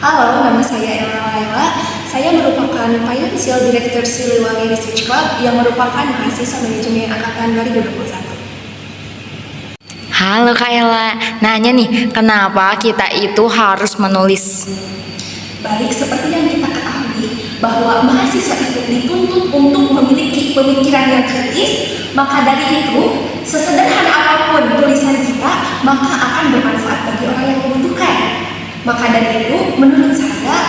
Halo, nama saya Ella Laila. Saya merupakan Financial Director Siliwangi Research Club yang merupakan mahasiswa manajemen angkatan 2021. Halo Kak Ella, nanya nih, kenapa kita itu harus menulis? Baik, seperti yang kita ketahui bahwa mahasiswa itu dituntut untuk memiliki pemikiran yang kritis, maka dari itu, sesederhana apapun tulisan kita, maka akan bermanfaat bagi orang yang membutuhkan. Maka dari itu, menurut saya,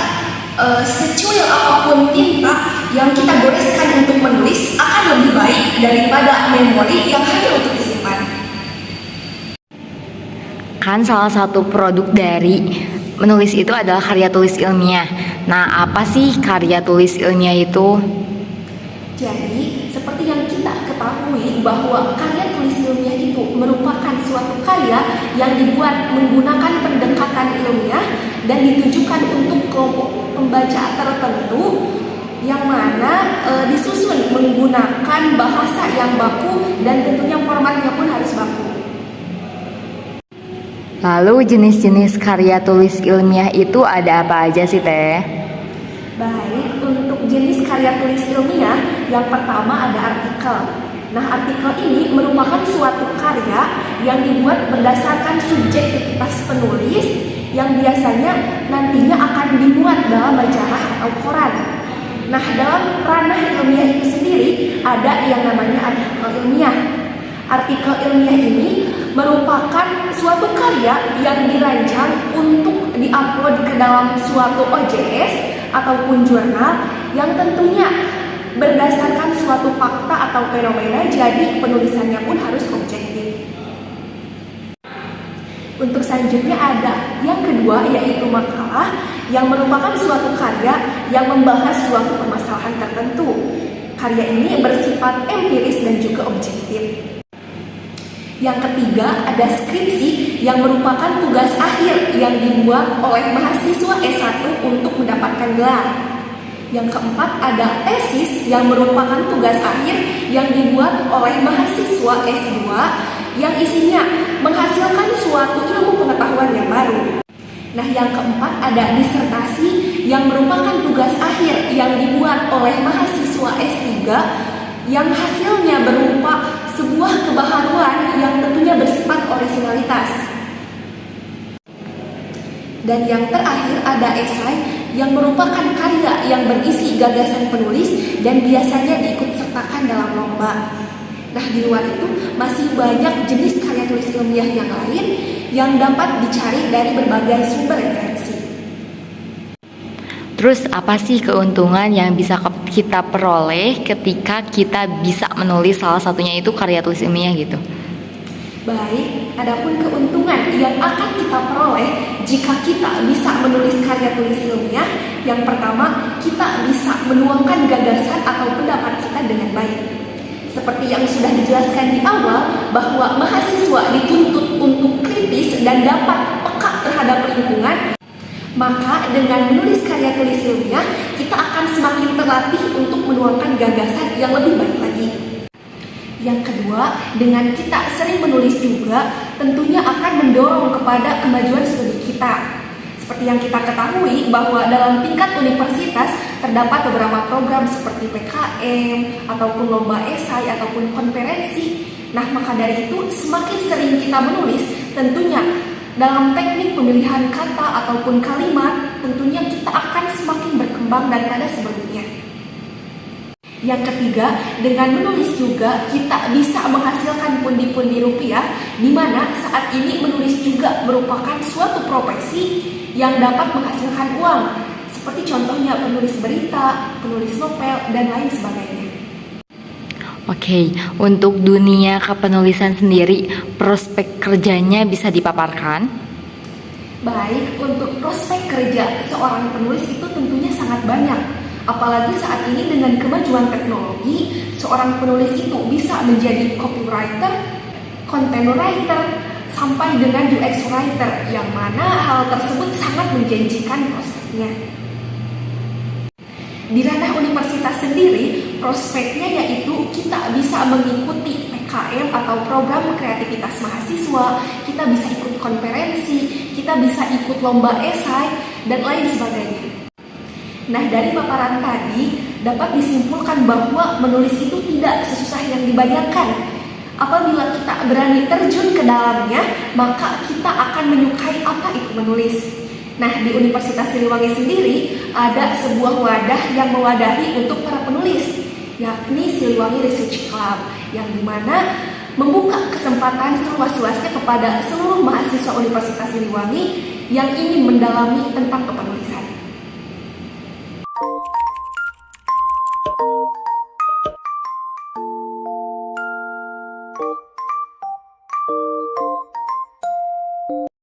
secuil apapun tinta yang kita goreskan untuk menulis akan lebih baik daripada memori yang hanya untuk disimpan. Kan salah satu produk dari menulis itu adalah karya tulis ilmiah. Nah, apa sih karya tulis ilmiah itu? Jadi, seperti yang kita ketahui bahwa karya tulis ilmiah itu merupakan suatu karya yang dibuat menggunakan pendekatan ilmiah dan ditujukan untuk kelompok pembaca tertentu yang mana disusun menggunakan bahasa yang baku dan tentunya formatnya pun harus baku. Lalu jenis-jenis karya tulis ilmiah itu ada apa aja sih Teh? Baik, untuk jenis karya tulis ilmiah, yang pertama ada artikel. Nah, artikel ini merupakan suatu karya yang dibuat berdasarkan subjektivitas penulis yang biasanya nantinya akan dimuat dalam majalah atau koran. Nah, dalam ranah ilmiah itu sendiri ada yang namanya artikel ilmiah. Artikel ilmiah ini merupakan suatu karya yang dirancang untuk diupload ke dalam suatu OJS ataupun jurnal yang tentunya berdasarkan suatu fakta atau fenomena, jadi penulisannya pun harus objektif. Untuk selanjutnya ada yang kedua, yaitu makalah yang merupakan suatu karya yang membahas suatu permasalahan tertentu. Karya ini bersifat empiris dan juga objektif. Yang ketiga ada skripsi yang merupakan tugas akhir yang dibuat oleh mahasiswa S1 untuk mendapatkan gelar. Yang keempat ada tesis yang merupakan tugas akhir yang dibuat oleh mahasiswa S2 yang isinya menghasilkan suatu ilmu pengetahuan yang baru. Nah, yang keempat ada disertasi yang merupakan tugas akhir yang dibuat oleh mahasiswa S3 yang hasilnya berupa sebuah kebaharuan yang tentunya bersifat orisinalitas. Dan yang terakhir ada esai yang merupakan karya yang berisi gagasan penulis dan biasanya diikutsertakan dalam lomba. Nah, di luar itu masih banyak jenis karya tulis ilmiah yang lain yang dapat dicari dari berbagai sumber referensi. Terus apa sih keuntungan yang bisa kita peroleh ketika kita bisa menulis salah satunya itu karya tulis ilmiah gitu? Baik, adapun keuntungan yang akan kita peroleh jika kita bisa menulis karya tulis ilmiah, yang pertama, kita bisa menuangkan gagasan atau pendapat kita dengan baik. Seperti yang sudah dijelaskan di awal, bahwa mahasiswa dituntut untuk kritis dan dapat peka terhadap lingkungan, maka dengan menulis karya tulis ilmiah, kita akan semakin terlatih untuk menuangkan gagasan yang lebih baik lagi. Yang kedua, dengan kita sering menulis juga, tentunya akan mendorong kepada kemajuan studi kita. Seperti yang kita ketahui bahwa dalam tingkat universitas terdapat beberapa program seperti PKM, ataupun lomba esai, ataupun konferensi. Nah, maka dari itu semakin sering kita menulis, tentunya dalam teknik pemilihan kata ataupun kalimat, tentunya kita akan semakin berkembang daripada sebelumnya. Yang ketiga, dengan menulis juga kita bisa menghasilkan pundi-pundi rupiah, di mana saat ini menulis juga merupakan suatu profesi yang dapat menghasilkan uang, seperti contohnya penulis berita, penulis novel, dan lain sebagainya. Oke, untuk dunia kepenulisan sendiri, prospek kerjanya bisa dipaparkan? Baik, untuk prospek kerja seorang penulis itu tentunya sangat banyak. Apalagi saat ini dengan kemajuan teknologi, seorang penulis itu bisa menjadi copywriter, content writer, sampai dengan UX writer, yang mana hal tersebut sangat menjanjikan prospeknya. Di ranah universitas sendiri, prospeknya yaitu kita bisa mengikuti KM atau program kreativitas mahasiswa, kita bisa ikut konferensi, kita bisa ikut lomba esai, dan lain sebagainya. Nah, dari paparan tadi dapat disimpulkan bahwa menulis itu tidak sesusah yang dibayangkan. Apabila kita berani terjun ke dalamnya, maka kita akan menyukai apa itu menulis. Nah, di Universitas Siliwangi sendiri ada sebuah wadah yang mewadahi untuk para penulis, yakni Siliwangi Research Club, yang dimana membuka kesempatan seluas-luasnya kepada seluruh mahasiswa Universitas Siliwangi yang ingin mendalami tentang kepenulisan.